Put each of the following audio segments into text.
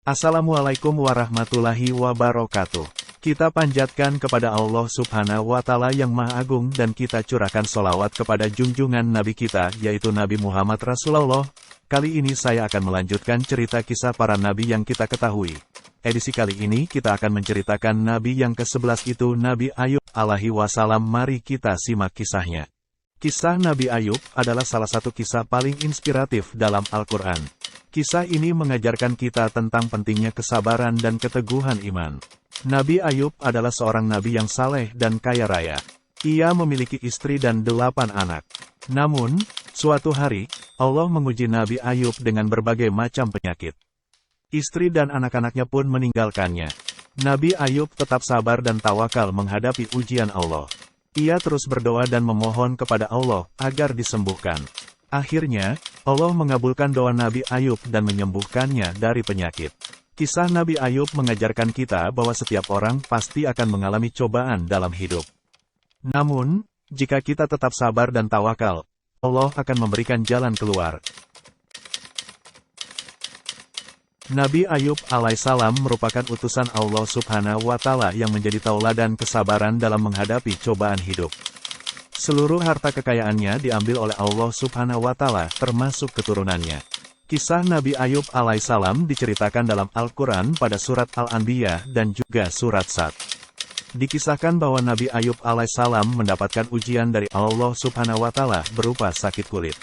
Assalamualaikum warahmatullahi wabarakatuh. Kita panjatkan kepada Allah Subhanahu wa Ta'ala yang Maha Agung dan kita curahkan sholawat kepada junjungan Nabi kita, yaitu Nabi Muhammad Rasulullah. Kali ini saya akan melanjutkan cerita kisah para Nabi yang kita ketahui. Edisi kali ini kita akan menceritakan Nabi yang ke-11 itu Nabi Ayub alaihi wassalam. Mari kita simak kisahnya. Kisah Nabi Ayub adalah salah satu kisah paling inspiratif dalam Al-Quran. Kisah ini mengajarkan kita tentang pentingnya kesabaran dan keteguhan iman. Nabi Ayub adalah seorang nabi yang saleh dan kaya raya. Ia memiliki istri dan 8 anak. Namun, suatu hari, Allah menguji Nabi Ayub dengan berbagai macam penyakit. Istri dan anak-anaknya pun meninggalkannya. Nabi Ayub tetap sabar dan tawakal menghadapi ujian Allah. Ia terus berdoa dan memohon kepada Allah agar disembuhkan. Akhirnya, Allah mengabulkan doa Nabi Ayub dan menyembuhkannya dari penyakit. Kisah Nabi Ayub mengajarkan kita bahwa setiap orang pasti akan mengalami cobaan dalam hidup. Namun, jika kita tetap sabar dan tawakal, Allah akan memberikan jalan keluar. Nabi Ayub alaihissalam merupakan utusan Allah Subhanahu wa Ta'ala yang menjadi tauladan kesabaran dalam menghadapi cobaan hidup. Seluruh harta kekayaannya diambil oleh Allah Subhanahu wa Ta'ala, termasuk keturunannya. Kisah Nabi Ayub alaihissalam diceritakan dalam Al-Quran pada surat Al-Anbiya dan juga surat Sad. Dikisahkan bahwa Nabi Ayub alaihissalam mendapatkan ujian dari Allah Subhanahu wa Ta'ala berupa sakit kulit.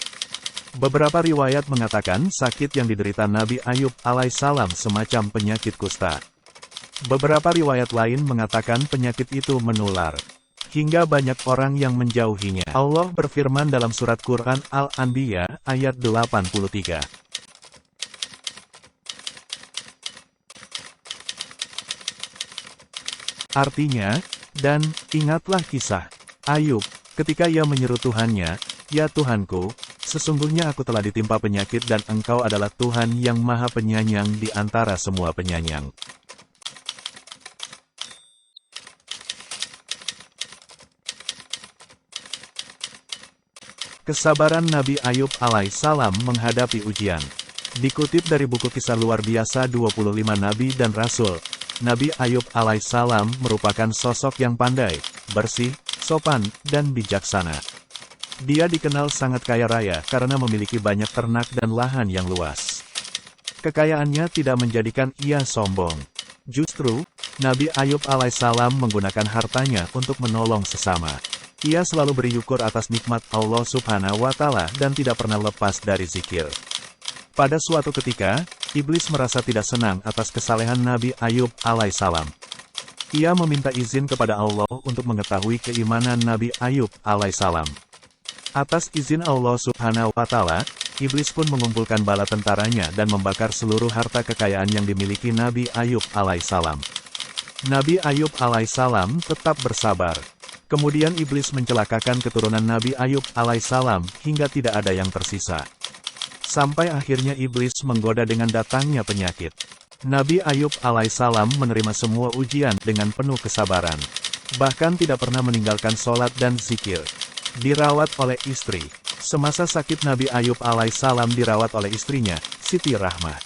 Beberapa riwayat mengatakan sakit yang diderita Nabi Ayub alaihissalam semacam penyakit kusta. Beberapa riwayat lain mengatakan penyakit itu menular, hingga banyak orang yang menjauhinya. Allah berfirman dalam surat Quran Al-Anbiya ayat 83. Artinya, dan ingatlah kisah Ayub, ketika ia menyeru Tuhannya, "Ya Tuhanku, sesungguhnya aku telah ditimpa penyakit dan Engkau adalah Tuhan yang Maha Penyayang di antara semua penyayang." Kesabaran Nabi Ayub alaihissalam menghadapi ujian. Dikutip dari buku Kisah Luar Biasa 25 Nabi dan Rasul, Nabi Ayub alaihissalam merupakan sosok yang pandai, bersih, sopan, dan bijaksana. Dia dikenal sangat kaya raya karena memiliki banyak ternak dan lahan yang luas. Kekayaannya tidak menjadikan ia sombong. Justru, Nabi Ayub alaihissalam menggunakan hartanya untuk menolong sesama. Ia selalu bersyukur atas nikmat Allah Subhanahu wa Ta'ala dan tidak pernah lepas dari zikir. Pada suatu ketika, iblis merasa tidak senang atas kesalehan Nabi Ayub alaihissalam. Ia meminta izin kepada Allah untuk mengetahui keimanan Nabi Ayub alaihissalam. Atas izin Allah Subhanahu wa Ta'ala, iblis pun mengumpulkan bala tentaranya dan membakar seluruh harta kekayaan yang dimiliki Nabi Ayub alaihissalam. Nabi Ayub alaihissalam tetap bersabar. Kemudian iblis mencelakakan keturunan Nabi Ayub alaihissalam hingga tidak ada yang tersisa. Sampai akhirnya iblis menggoda dengan datangnya penyakit. Nabi Ayub alaihissalam menerima semua ujian dengan penuh kesabaran. Bahkan tidak pernah meninggalkan sholat dan zikir. Dirawat oleh istri. Semasa sakit Nabi Ayub alaihissalam dirawat oleh istrinya, Siti Rahmah.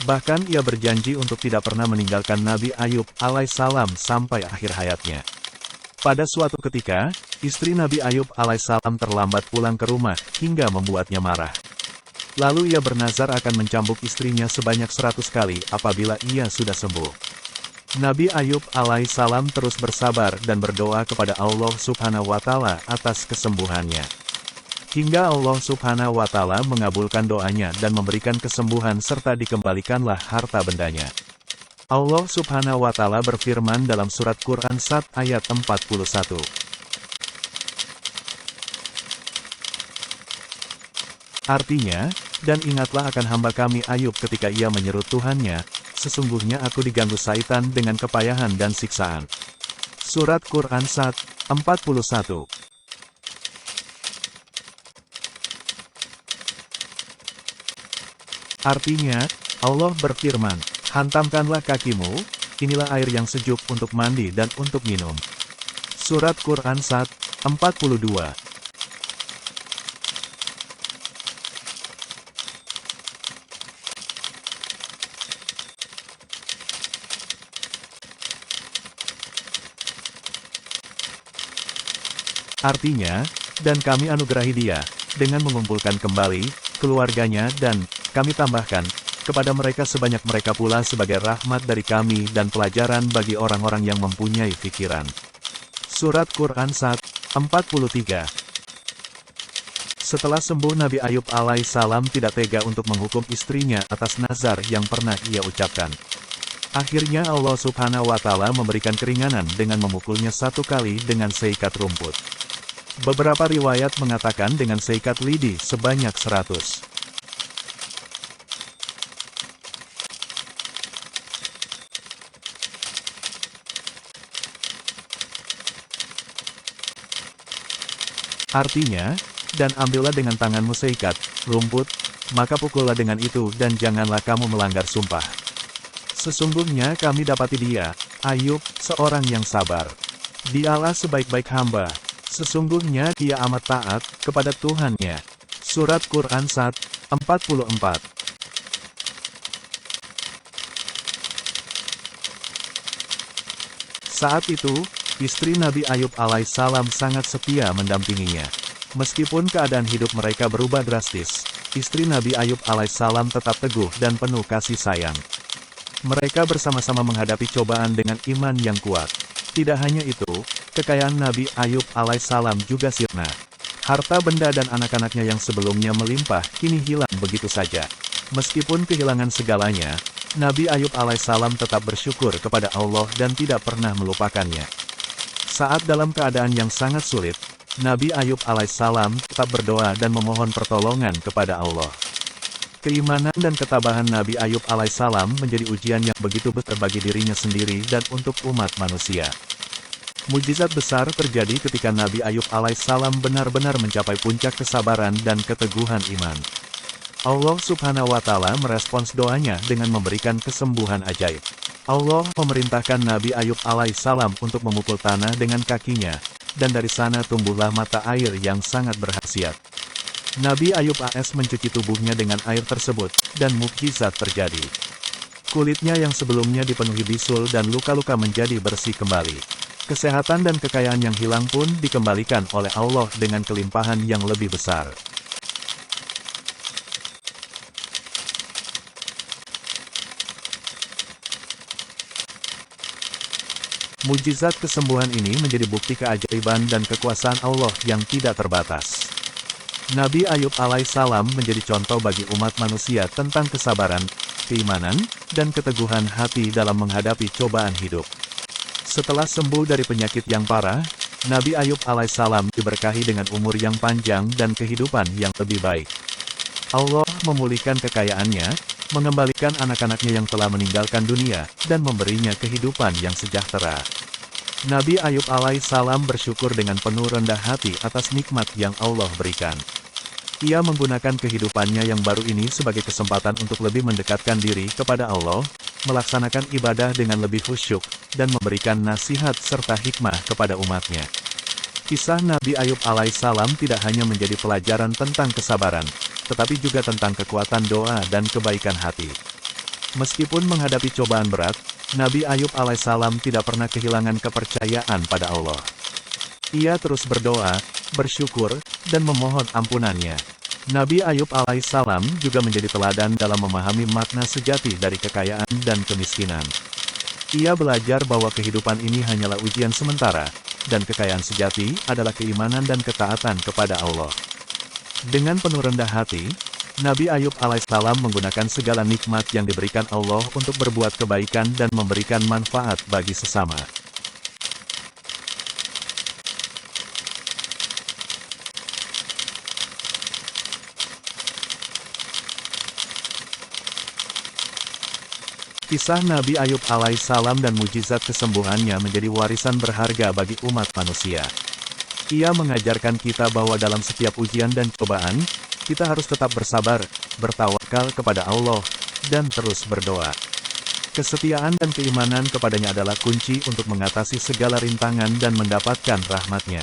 Bahkan ia berjanji untuk tidak pernah meninggalkan Nabi Ayub alaihissalam sampai akhir hayatnya. Pada suatu ketika, istri Nabi Ayub alaihissalam terlambat pulang ke rumah, hingga membuatnya marah. Lalu ia bernazar akan mencambuk istrinya sebanyak 100 kali apabila ia sudah sembuh. Nabi Ayub alaihissalam terus bersabar dan berdoa kepada Allah Subhanahu wa Ta'ala atas kesembuhannya. Hingga Allah Subhanahu wa Ta'ala mengabulkan doanya dan memberikan kesembuhan serta dikembalikanlah harta bendanya. Allah Subhanahu wa Ta'ala berfirman dalam surat Quran Sad ayat 41. Artinya, dan ingatlah akan hamba kami Ayub ketika ia menyeru Tuhannya, sesungguhnya aku diganggu syaitan dengan kepayahan dan siksaan. Surat Quran Sad 41. Artinya, Allah berfirman, "Hantamkanlah kakimu, inilah air yang sejuk untuk mandi dan untuk minum." Surat Quran Sad 42. Artinya, dan kami anugerahi dia, dengan mengumpulkan kembali, keluarganya dan, kami tambahkan, kepada mereka sebanyak mereka pula sebagai rahmat dari kami dan pelajaran bagi orang-orang yang mempunyai pikiran. Surat Quran 43. Setelah sembuh Nabi Ayub alaihissalam tidak tega untuk menghukum istrinya atas nazar yang pernah ia ucapkan. Akhirnya Allah Subhanahu wa Ta'ala memberikan keringanan dengan memukulnya 1 kali dengan seikat rumput. Beberapa riwayat mengatakan dengan seikat lidi sebanyak 100. Artinya, dan ambillah dengan tanganmu seikat rumput, maka pukullah dengan itu dan janganlah kamu melanggar sumpah. Sesungguhnya kami dapati dia, Ayub, seorang yang sabar. Dialah sebaik-baik hamba. Sesungguhnya dia amat taat kepada Tuhannya. Surat Quran 44. Saat itu, istri Nabi Ayub alaihissalam sangat setia mendampinginya. Meskipun keadaan hidup mereka berubah drastis, istri Nabi Ayub alaihissalam tetap teguh dan penuh kasih sayang. Mereka bersama-sama menghadapi cobaan dengan iman yang kuat. Tidak hanya itu, kekayaan Nabi Ayub alaihissalam juga sirna. Harta benda dan anak-anaknya yang sebelumnya melimpah, kini hilang begitu saja. Meskipun kehilangan segalanya, Nabi Ayub alaihissalam tetap bersyukur kepada Allah dan tidak pernah melupakannya. Saat dalam keadaan yang sangat sulit, Nabi Ayub alaihissalam tetap berdoa dan memohon pertolongan kepada Allah. Keimanan dan ketabahan Nabi Ayub alaihissalam menjadi ujian yang begitu besar bagi dirinya sendiri dan untuk umat manusia. Mujizat besar terjadi ketika Nabi Ayub alaihissalam benar-benar mencapai puncak kesabaran dan keteguhan iman. Allah Subhanahu wa Ta'ala merespons doanya dengan memberikan kesembuhan ajaib. Allah memerintahkan Nabi Ayub alaihissalam untuk memukul tanah dengan kakinya, dan dari sana tumbuhlah mata air yang sangat berkhasiat. Nabi Ayub AS mencuci tubuhnya dengan air tersebut, dan mukjizat terjadi. Kulitnya yang sebelumnya dipenuhi bisul dan luka-luka menjadi bersih kembali. Kesehatan dan kekayaan yang hilang pun dikembalikan oleh Allah dengan kelimpahan yang lebih besar. Mujizat kesembuhan ini menjadi bukti keajaiban dan kekuasaan Allah yang tidak terbatas. Nabi Ayub alaihissalam menjadi contoh bagi umat manusia tentang kesabaran, keimanan, dan keteguhan hati dalam menghadapi cobaan hidup. Setelah sembuh dari penyakit yang parah, Nabi Ayub alaihissalam diberkahi dengan umur yang panjang dan kehidupan yang lebih baik. Allah memulihkan kekayaannya, mengembalikan anak-anaknya yang telah meninggalkan dunia, dan memberinya kehidupan yang sejahtera. Nabi Ayub alaihissalam bersyukur dengan penuh rendah hati atas nikmat yang Allah berikan. Ia menggunakan kehidupannya yang baru ini sebagai kesempatan untuk lebih mendekatkan diri kepada Allah, melaksanakan ibadah dengan lebih khusyuk, dan memberikan nasihat serta hikmah kepada umatnya. Kisah Nabi Ayub alaihissalam tidak hanya menjadi pelajaran tentang kesabaran, tetapi juga tentang kekuatan doa dan kebaikan hati. Meskipun menghadapi cobaan berat, Nabi Ayub alaihissalam tidak pernah kehilangan kepercayaan pada Allah. Ia terus berdoa, bersyukur, dan memohon ampunannya. Nabi Ayub alaihissalam juga menjadi teladan dalam memahami makna sejati dari kekayaan dan kemiskinan. Ia belajar bahwa kehidupan ini hanyalah ujian sementara, dan kekayaan sejati adalah keimanan dan ketaatan kepada Allah. Dengan penuh rendah hati, Nabi Ayub alaihissalam menggunakan segala nikmat yang diberikan Allah untuk berbuat kebaikan dan memberikan manfaat bagi sesama. Kisah Nabi Ayub alaihissalam dan mujizat kesembuhannya menjadi warisan berharga bagi umat manusia. Ia mengajarkan kita bahwa dalam setiap ujian dan cobaan, kita harus tetap bersabar, bertawakal kepada Allah, dan terus berdoa. Kesetiaan dan keimanan kepadanya adalah kunci untuk mengatasi segala rintangan dan mendapatkan rahmat-Nya.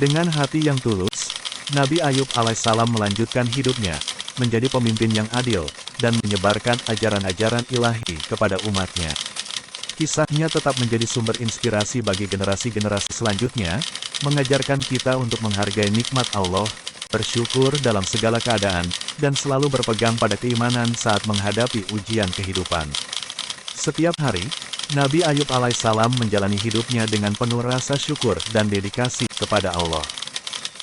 Dengan hati yang tulus, Nabi Ayub alaihissalam melanjutkan hidupnya, menjadi pemimpin yang adil, dan menyebarkan ajaran-ajaran ilahi kepada umatnya. Kisahnya tetap menjadi sumber inspirasi bagi generasi-generasi selanjutnya, mengajarkan kita untuk menghargai nikmat Allah, bersyukur dalam segala keadaan, dan selalu berpegang pada keimanan saat menghadapi ujian kehidupan. Setiap hari, Nabi Ayub alaihissalam menjalani hidupnya dengan penuh rasa syukur dan dedikasi kepada Allah.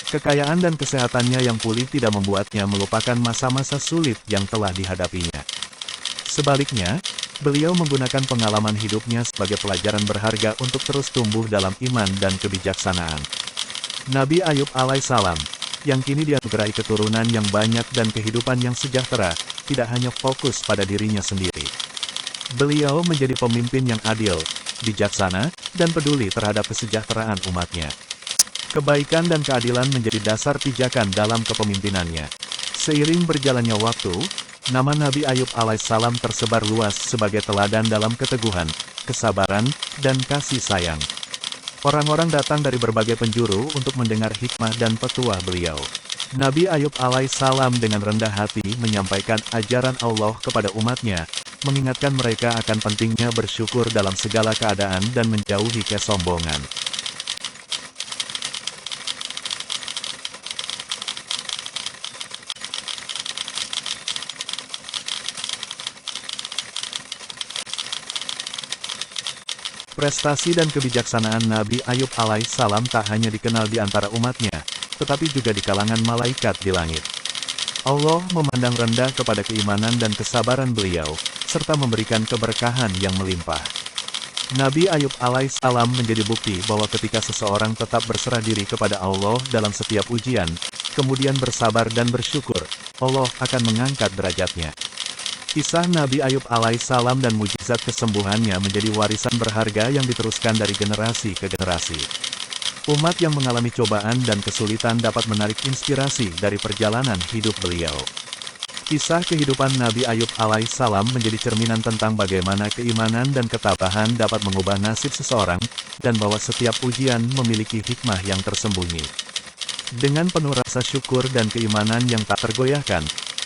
Kekayaan dan kesehatannya yang pulih tidak membuatnya melupakan masa-masa sulit yang telah dihadapinya. Sebaliknya, beliau menggunakan pengalaman hidupnya sebagai pelajaran berharga untuk terus tumbuh dalam iman dan kebijaksanaan. Nabi Ayub alaihissalam, yang kini dianugerahi keturunan yang banyak dan kehidupan yang sejahtera, tidak hanya fokus pada dirinya sendiri. Beliau menjadi pemimpin yang adil, bijaksana, dan peduli terhadap kesejahteraan umatnya. Kebaikan dan keadilan menjadi dasar pijakan dalam kepemimpinannya. Seiring berjalannya waktu, nama Nabi Ayub alaihissalam tersebar luas sebagai teladan dalam keteguhan, kesabaran, dan kasih sayang. Orang-orang datang dari berbagai penjuru untuk mendengar hikmah dan petuah beliau. Nabi Ayub alaihissalam dengan rendah hati menyampaikan ajaran Allah kepada umatnya, mengingatkan mereka akan pentingnya bersyukur dalam segala keadaan dan menjauhi kesombongan. Prestasi dan kebijaksanaan Nabi Ayub alaihissalam tak hanya dikenal di antara umatnya, tetapi juga di kalangan malaikat di langit. Allah memandang rendah kepada keimanan dan kesabaran beliau, serta memberikan keberkahan yang melimpah. Nabi Ayub alaihissalam menjadi bukti bahwa ketika seseorang tetap berserah diri kepada Allah dalam setiap ujian, kemudian bersabar dan bersyukur, Allah akan mengangkat derajatnya. Kisah Nabi Ayub alaihissalam dan mujizat kesembuhannya menjadi warisan berharga yang diteruskan dari generasi ke generasi. Umat yang mengalami cobaan dan kesulitan dapat menarik inspirasi dari perjalanan hidup beliau. Kisah kehidupan Nabi Ayub alaihissalam menjadi cerminan tentang bagaimana keimanan dan ketabahan dapat mengubah nasib seseorang, dan bahwa setiap ujian memiliki hikmah yang tersembunyi. Dengan penuh rasa syukur dan keimanan yang tak tergoyahkan,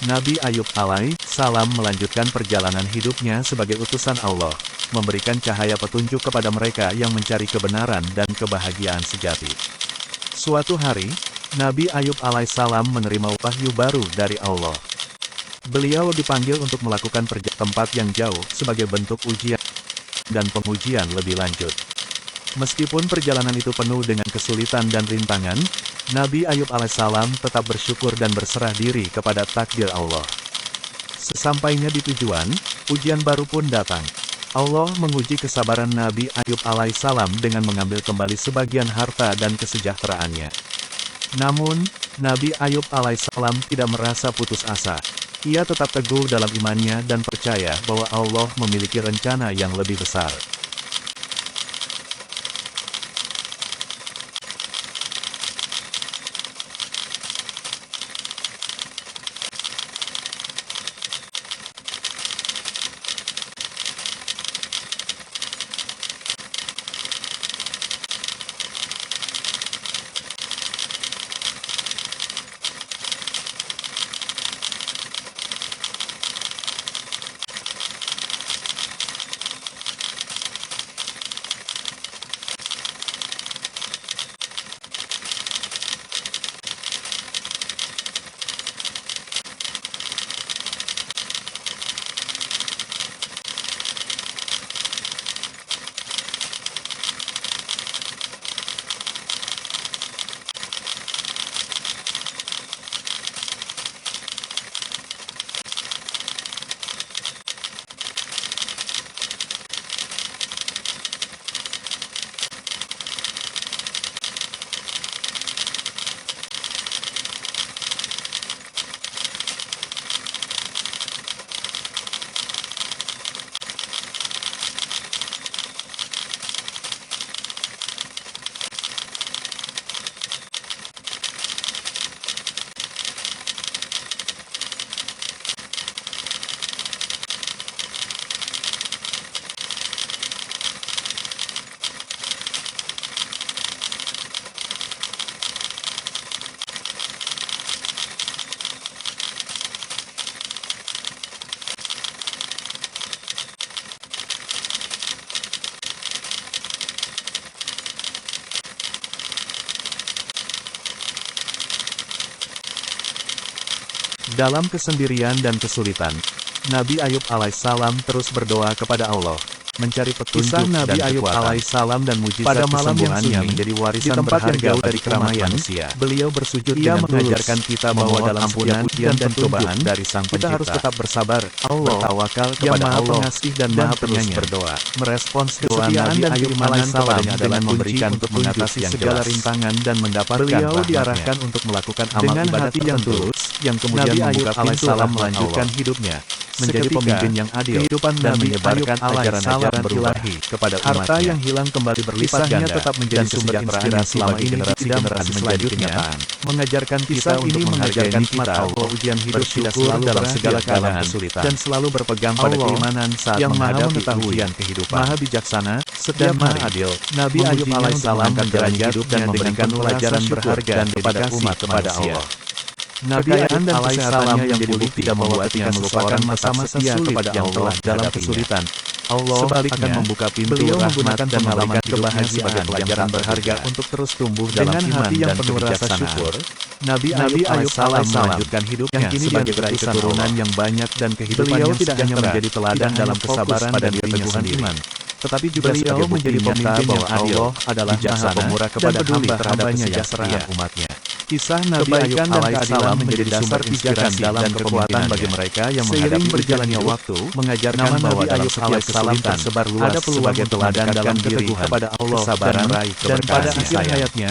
Nabi Ayub alaihissalam melanjutkan perjalanan hidupnya sebagai utusan Allah, memberikan cahaya petunjuk kepada mereka yang mencari kebenaran dan kebahagiaan sejati. Suatu hari, Nabi Ayub alaihissalam menerima wahyu baru dari Allah. Beliau dipanggil untuk melakukan perjalanan tempat yang jauh sebagai bentuk ujian dan pengujian lebih lanjut. Meskipun perjalanan itu penuh dengan kesulitan dan rintangan, Nabi Ayub alaihissalam tetap bersyukur dan berserah diri kepada takdir Allah. Sesampainya di tujuan, ujian baru pun datang. Allah menguji kesabaran Nabi Ayub alaihissalam dengan mengambil kembali sebagian harta dan kesejahteraannya. Namun, Nabi Ayub alaihissalam tidak merasa putus asa. Ia tetap teguh dalam imannya dan percaya bahwa Allah memiliki rencana yang lebih besar. Dalam kesendirian dan kesulitan, Nabi Ayub alaihissalam terus berdoa kepada Allah, mencari petunjuk Nabi Ayub alaihissalam dan mujizat pada malam yang sunyi menjadi warisan berharga dari keramaian manusia. Beliau bersujud dengan mengajarkan kita bahwa dalam setiap ujian dan cobaan dari Sang Pencipta, kita harus tetap bersabar, bertawakal kepada Allah, pengasih dan maha penyayang, berdoa, merespons doa Nabi Ayub alaihissalam dengan memberikan untuk mengatasi segala rintangan dan mendapatkan beliau diarahkan untuk melakukan amal ibadat yang tulus, yang kemudian membuka pintu melanjutkan hidupnya menjadi pemimpin yang adil dan menyebarkan ajaran-ajaran ilahi kepada umatnya. Harta yang hilang kembali berlipat ganda tetap menjadi sumber inspirasi bagi generasi-generasi selanjutnya, mengajarkan kita untuk menghargai nikmat Allah, ujian hidup tidak selalu dalam segala keadaan kesulitan, dan selalu berpegang pada keimanan saat yang menghadapi ujian kehidupan. Maha bijaksana, setia, maha adil, Nabi Ayub alaihissalam menjalani hidupnya dan memberikan pelajaran berharga kepada umat manusia. Nabi Ayub dan kesehatannya yang pulih tidak membuatnya melupakan masa-masa sulit kepada Allah dalam kesulitan. Allah sebaliknya akan membuka pintu rahmat dan pengalaman kebahagiaan sebagai pelajaran berharga untuk terus tumbuh dalam hati yang penuh rasa syukur. Nabi Ayub alaihissalam melanjutkan hidupnya sebagai keturunan yang banyak dan kehidupan yang tidak hanya menjadi teladan dalam kesabaran dan keteguhan iman, tetapi juga beliau menjadi pemimpin bahwa Allah adalah Maha Pemurah kepada hamba-hambanya yang setia umatnya. Kisah Nabi Ayub alaihissalam menjadi dasar pijakan dalam kekuatan bagi mereka yang menghadapi berjalannya waktu, mengajarkan bahwa Ayub alaihissalam tersebar luas sebagai teladan dalam keteguhan kepada Allah, kesabaran, dan pada akhir hayatnya,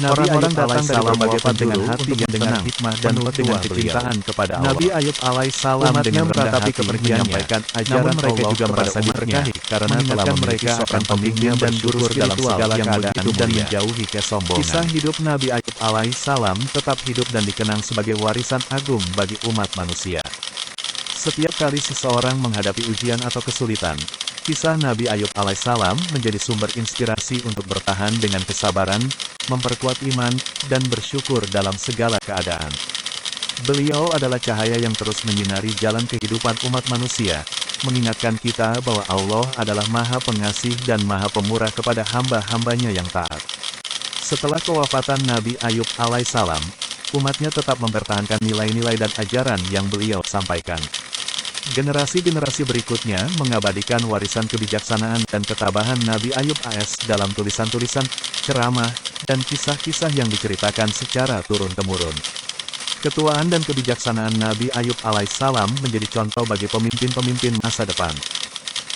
orang-orang datang dari berbagai dengan hati yang dengan hikmah dan penuh dengan kecintaan kepada Allah. Nabi Ayub alaihissalam dengan meratapi kepergiannya, menyampaikan ajaran mereka juga merasa diberkahi karena telah mereka akan pemimpin dan guru dalam segala keadaan dan menjauhi kesombongan. Kisah hidup Nabi Ayub alaihissalam tetap hidup dan dikenang sebagai warisan agung bagi umat manusia. Setiap kali seseorang menghadapi ujian atau kesulitan, kisah Nabi Ayub alaihissalam menjadi sumber inspirasi untuk bertahan dengan kesabaran, memperkuat iman, dan bersyukur dalam segala keadaan. Beliau adalah cahaya yang terus menyinari jalan kehidupan umat manusia, mengingatkan kita bahwa Allah adalah Maha Pengasih dan Maha Pemurah kepada hamba-hambanya yang taat. Setelah kewafatan Nabi Ayub alaihissalam, umatnya tetap mempertahankan nilai-nilai dan ajaran yang beliau sampaikan. Generasi-generasi berikutnya mengabadikan warisan kebijaksanaan dan ketabahan Nabi Ayub AS dalam tulisan-tulisan, ceramah, dan kisah-kisah yang diceritakan secara turun-temurun. Ketuaan dan kebijaksanaan Nabi Ayub alaihissalam menjadi contoh bagi pemimpin-pemimpin masa depan.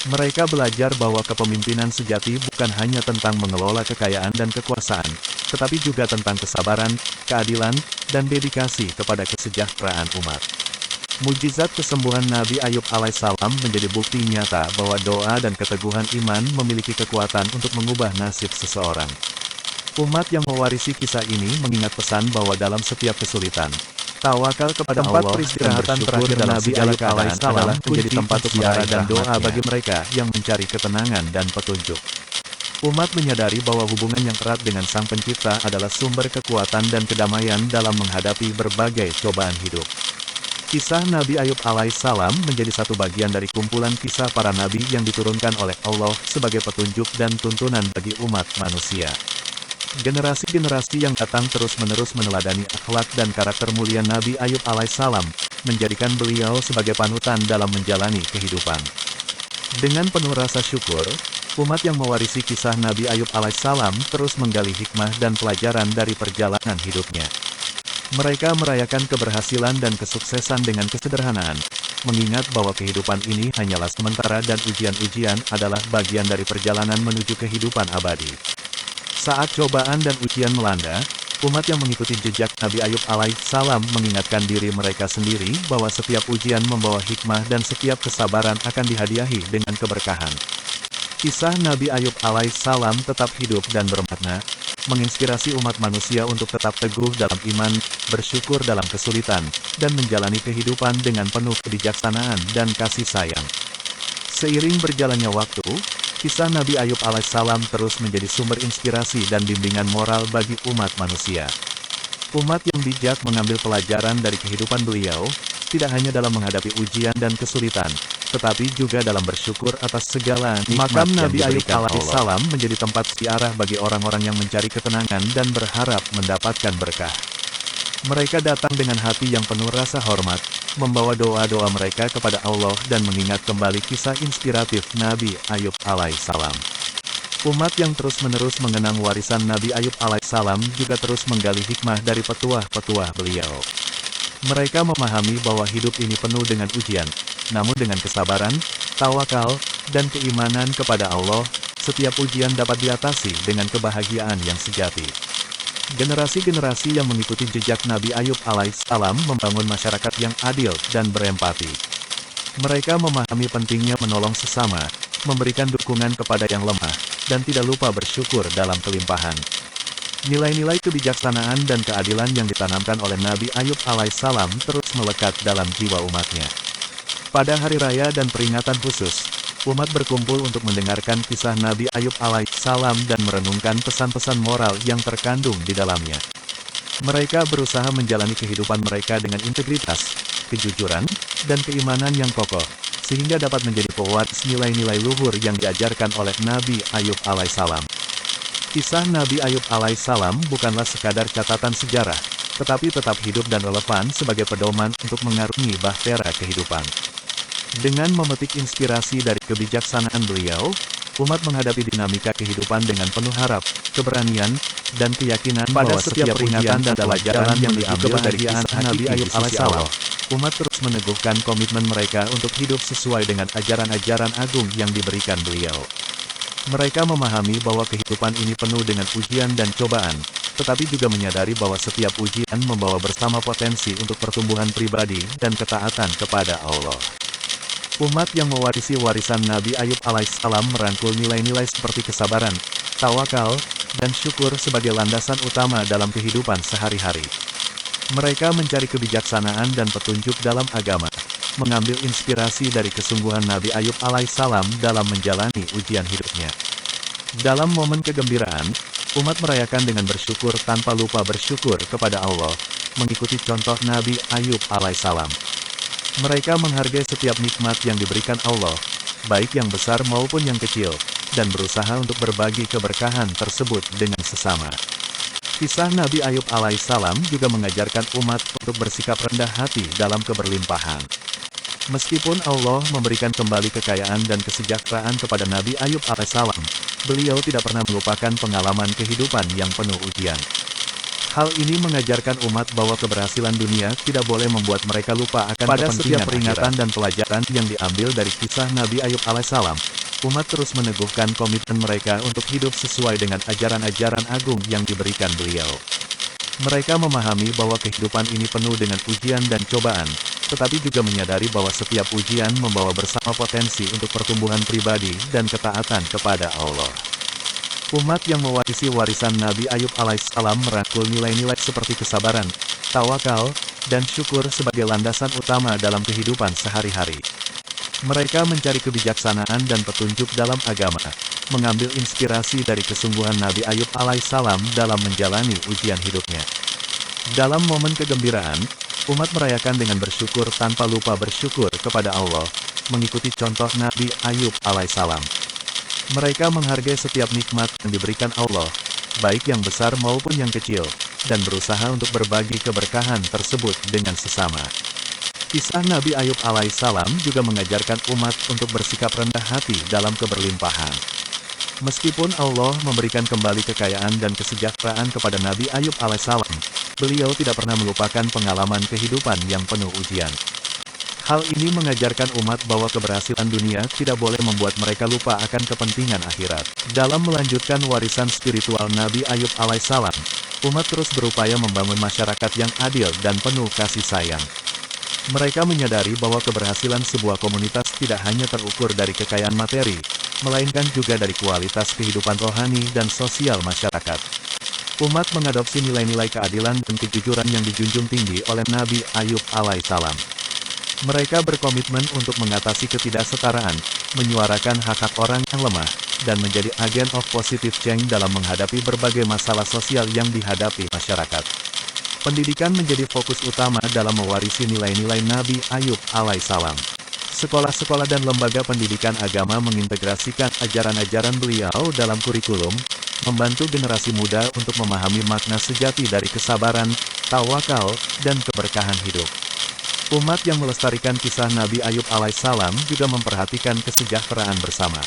Mereka belajar bahwa kepemimpinan sejati bukan hanya tentang mengelola kekayaan dan kekuasaan, tetapi juga tentang kesabaran, keadilan, dan dedikasi kepada kesejahteraan umat. Mujizat kesembuhan Nabi Ayub alaihissalam menjadi bukti nyata bahwa doa dan keteguhan iman memiliki kekuatan untuk mengubah nasib seseorang. Umat yang mewarisi kisah ini mengingat pesan bahwa dalam setiap kesulitan, tawakal kepada Allah peristirahatan terakhir Nabi Ayub alaihissalam menjadi tempat ziarah dan doa bagi mereka yang mencari ketenangan dan petunjuk. Umat menyadari bahwa hubungan yang erat dengan Sang Pencipta adalah sumber kekuatan dan kedamaian dalam menghadapi berbagai cobaan hidup. Kisah Nabi Ayub alaihissalam menjadi satu bagian dari kumpulan kisah para nabi yang diturunkan oleh Allah sebagai petunjuk dan tuntunan bagi umat manusia. Generasi-generasi yang datang terus-menerus meneladani akhlak dan karakter mulia Nabi Ayub alaihissalam, menjadikan beliau sebagai panutan dalam menjalani kehidupan. Dengan penuh rasa syukur, umat yang mewarisi kisah Nabi Ayub alaihissalam terus menggali hikmah dan pelajaran dari perjalanan hidupnya. Mereka merayakan keberhasilan dan kesuksesan dengan kesederhanaan, mengingat bahwa kehidupan ini hanyalah sementara dan ujian-ujian adalah bagian dari perjalanan menuju kehidupan abadi. Saat cobaan dan ujian melanda, umat yang mengikuti jejak Nabi Ayub alaihissalam mengingatkan diri mereka sendiri bahwa setiap ujian membawa hikmah dan setiap kesabaran akan dihadiahi dengan keberkahan. Kisah Nabi Ayub alaihissalam tetap hidup dan bermakna, menginspirasi umat manusia untuk tetap teguh dalam iman, bersyukur dalam kesulitan, dan menjalani kehidupan dengan penuh kebijaksanaan dan kasih sayang. Seiring berjalannya waktu, kisah Nabi Ayub alaihissalam terus menjadi sumber inspirasi dan bimbingan moral bagi umat manusia. Umat yang bijak mengambil pelajaran dari kehidupan beliau, tidak hanya dalam menghadapi ujian dan kesulitan, tetapi juga dalam bersyukur atas segala nikmat. Makam Nabi Ayub alaihissalam menjadi tempat ziarah bagi orang-orang yang mencari ketenangan dan berharap mendapatkan berkah. Mereka datang dengan hati yang penuh rasa hormat, membawa doa-doa mereka kepada Allah dan mengingat kembali kisah inspiratif Nabi Ayub alaihissalam. Umat yang terus-menerus mengenang warisan Nabi Ayub alaihissalam juga terus menggali hikmah dari petuah-petuah beliau. Mereka memahami bahwa hidup ini penuh dengan ujian, namun dengan kesabaran, tawakal, dan keimanan kepada Allah, setiap ujian dapat diatasi dengan kebahagiaan yang sejati. Generasi-generasi yang mengikuti jejak Nabi Ayub alaihissalam membangun masyarakat yang adil dan berempati. Mereka memahami pentingnya menolong sesama, memberikan dukungan kepada yang lemah, dan tidak lupa bersyukur dalam kelimpahan. Nilai-nilai kebijaksanaan dan keadilan yang ditanamkan oleh Nabi Ayub alaihissalam terus melekat dalam jiwa umatnya. Pada hari raya dan peringatan khusus, umat berkumpul untuk mendengarkan kisah Nabi Ayub alaihissalam dan merenungkan pesan-pesan moral yang terkandung di dalamnya. Mereka berusaha menjalani kehidupan mereka dengan integritas, kejujuran, dan keimanan yang kokoh, sehingga dapat menjadi pewaris nilai-nilai luhur yang diajarkan oleh Nabi Ayub alaihissalam. Kisah Nabi Ayub alaihissalam bukanlah sekadar catatan sejarah, tetapi tetap hidup dan relevan sebagai pedoman untuk mengarungi bahtera kehidupan. Dengan memetik inspirasi dari kebijaksanaan beliau, umat menghadapi dinamika kehidupan dengan penuh harap, keberanian, dan keyakinan bahwa setiap peringatan dan pelajaran yang diambil dari kisah Nabi Ayub alaihissalam, umat terus meneguhkan komitmen mereka untuk hidup sesuai dengan ajaran-ajaran agung yang diberikan beliau. Mereka memahami bahwa kehidupan ini penuh dengan ujian dan cobaan, tetapi juga menyadari bahwa setiap ujian membawa bersama potensi untuk pertumbuhan pribadi dan ketaatan kepada Allah. Umat yang mewarisi warisan Nabi Ayub alaihissalam merangkul nilai-nilai seperti kesabaran, tawakal, dan syukur sebagai landasan utama dalam kehidupan sehari-hari. Mereka mencari kebijaksanaan dan petunjuk dalam agama, mengambil inspirasi dari kesungguhan Nabi Ayub alaihissalam dalam menjalani ujian hidupnya. Dalam momen kegembiraan, umat merayakan dengan bersyukur tanpa lupa bersyukur kepada Allah, mengikuti contoh Nabi Ayub alaihissalam. Mereka menghargai setiap nikmat yang diberikan Allah, baik yang besar maupun yang kecil, dan berusaha untuk berbagi keberkahan tersebut dengan sesama. Kisah Nabi Ayub alaihissalam juga mengajarkan umat untuk bersikap rendah hati dalam keberlimpahan. Meskipun Allah memberikan kembali kekayaan dan kesejahteraan kepada Nabi Ayub alaihissalam, beliau tidak pernah melupakan pengalaman kehidupan yang penuh ujian. Hal ini mengajarkan umat bahwa keberhasilan dunia tidak boleh membuat mereka lupa akan pada setiap peringatan dan pelajaran yang diambil dari kisah Nabi Ayub alaihissalam. Umat terus meneguhkan komitmen mereka untuk hidup sesuai dengan ajaran-ajaran agung yang diberikan beliau. Mereka memahami bahwa kehidupan ini penuh dengan ujian dan cobaan, tetapi juga menyadari bahwa setiap ujian membawa bersama potensi untuk pertumbuhan pribadi dan ketaatan kepada Allah. Umat yang mewarisi warisan Nabi Ayub alaihissalam merangkul nilai-nilai seperti kesabaran, tawakal, dan syukur sebagai landasan utama dalam kehidupan sehari-hari. Mereka mencari kebijaksanaan dan petunjuk dalam agama, mengambil inspirasi dari kesungguhan Nabi Ayub alaihissalam dalam menjalani ujian hidupnya. Dalam momen kegembiraan, umat merayakan dengan bersyukur tanpa lupa bersyukur kepada Allah, mengikuti contoh Nabi Ayub alaihissalam. Mereka menghargai setiap nikmat yang diberikan Allah, baik yang besar maupun yang kecil, dan berusaha untuk berbagi keberkahan tersebut dengan sesama. Kisah Nabi Ayub alaihissalam juga mengajarkan umat untuk bersikap rendah hati dalam keberlimpahan. Meskipun Allah memberikan kembali kekayaan dan kesejahteraan kepada Nabi Ayub alaihissalam, beliau tidak pernah melupakan pengalaman kehidupan yang penuh ujian. Hal ini mengajarkan umat bahwa keberhasilan dunia tidak boleh membuat mereka lupa akan kepentingan akhirat. Dalam melanjutkan warisan spiritual Nabi Ayub alaihissalam, umat terus berupaya membangun masyarakat yang adil dan penuh kasih sayang. Mereka menyadari bahwa keberhasilan sebuah komunitas tidak hanya terukur dari kekayaan materi, melainkan juga dari kualitas kehidupan rohani dan sosial masyarakat. Umat mengadopsi nilai-nilai keadilan dan kejujuran yang dijunjung tinggi oleh Nabi Ayub alaihissalam. Mereka berkomitmen untuk mengatasi ketidaksetaraan, menyuarakan hak-hak orang yang lemah, dan menjadi agen of positive change dalam menghadapi berbagai masalah sosial yang dihadapi masyarakat. Pendidikan menjadi fokus utama dalam mewarisi nilai-nilai Nabi Ayub alaihissalam. Sekolah-sekolah dan lembaga pendidikan agama mengintegrasikan ajaran-ajaran beliau dalam kurikulum, membantu generasi muda untuk memahami makna sejati dari kesabaran, tawakal, dan keberkahan hidup. Umat yang melestarikan kisah Nabi Ayub alaihissalam juga memperhatikan kesejahteraan bersama.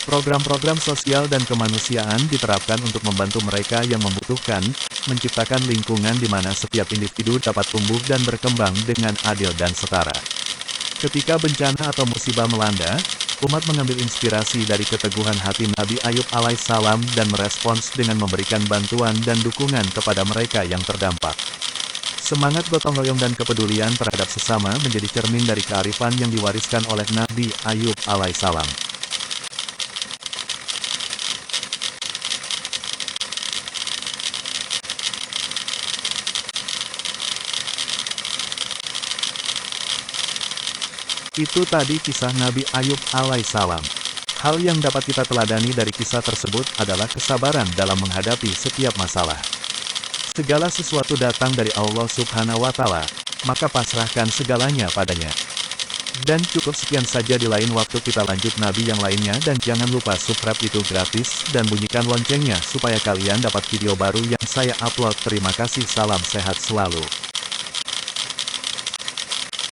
Program-program sosial dan kemanusiaan diterapkan untuk membantu mereka yang membutuhkan, menciptakan lingkungan di mana setiap individu dapat tumbuh dan berkembang dengan adil dan setara. Ketika bencana atau musibah melanda, umat mengambil inspirasi dari keteguhan hati Nabi Ayub alaihissalam dan merespons dengan memberikan bantuan dan dukungan kepada mereka yang terdampak. Semangat gotong royong dan kepedulian terhadap sesama menjadi cermin dari kearifan yang diwariskan oleh Nabi Ayub alaihissalam. Itu tadi kisah Nabi Ayub alaihissalam. Hal yang dapat kita teladani dari kisah tersebut adalah kesabaran dalam menghadapi setiap masalah. Segala sesuatu datang dari Allah Subhanahu wa Ta'ala, maka pasrahkan segalanya padanya. Dan cukup sekian saja, di lain waktu kita lanjut Nabi yang lainnya, dan jangan lupa subscribe, itu gratis, dan bunyikan loncengnya supaya kalian dapat video baru yang saya upload. Terima kasih, salam sehat selalu.